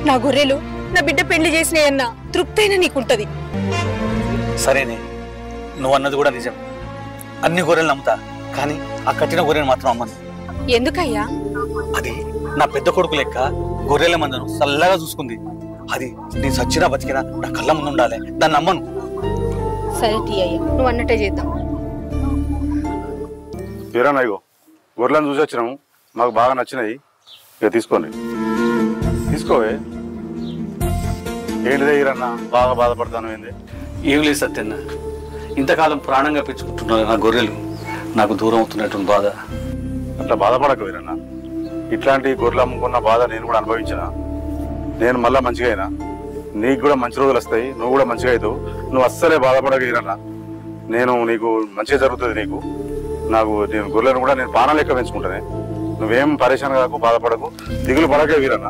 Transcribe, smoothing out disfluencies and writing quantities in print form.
నా గొర్రెలు నా బిడ్డ పెళ్లి చేసినాయన్న తృప్తైన నీకుంటది. సరేనే, నువ్వు అన్నది కూడా నిజం. అన్ని గొర్రెలు నమ్ముతా, కానీ ఆ కట్టిన గొర్రెను మాత్రం అమ్మను. ఎందుకయ్యా? అది నా పెద్ద కొడుకు లెక్క గొర్రెల మందను చల్లగా చూసుకుంది. అది నేను సచ్చినా బతికినా నా కళ్ళ ముందు ఉండాలి, దాన్ని నమ్మను. సరే తీయ్యా, నువ్వు అన్నట్టే చేద్దాం. వీరన్నయ్యో, గొర్రెలను చూసి వచ్చినాము, మాకు బాగా నచ్చినాయి. ఇక తీసుకోండి, తీసుకోవే. ఏంటిదే వీరన్న బాగా బాధపడతాను? ఏంది? ఏం లేదు సత్యన్న, ఇంతకాలం ప్రాణంగా పెంచుకుంటున్నారు నా గొర్రెలు నాకు దూరం అవుతున్నట్టు బాధ. అట్లా బాధపడక వీరన్న, ఇట్లాంటి గొర్రెలు అమ్ముకున్న బాధ నేను కూడా అనుభవించిన. నేను మళ్ళీ మంచిగా అయినా, నీకు కూడా మంచి రోజులు వస్తాయి, నువ్వు కూడా మంచిగా అవుతావు. నువ్వు అస్సలే బాధపడక వీరన్న, నేను నీకు మంచిగా జరుగుతుంది. నీకు నేను గొర్రెలను కూడా నేను పాన లెక్క పెంచుకుంటానే. నువ్వేం పరేషాన్ కాకు, బాధపడకు, దిగులు పడకే వీరన్న.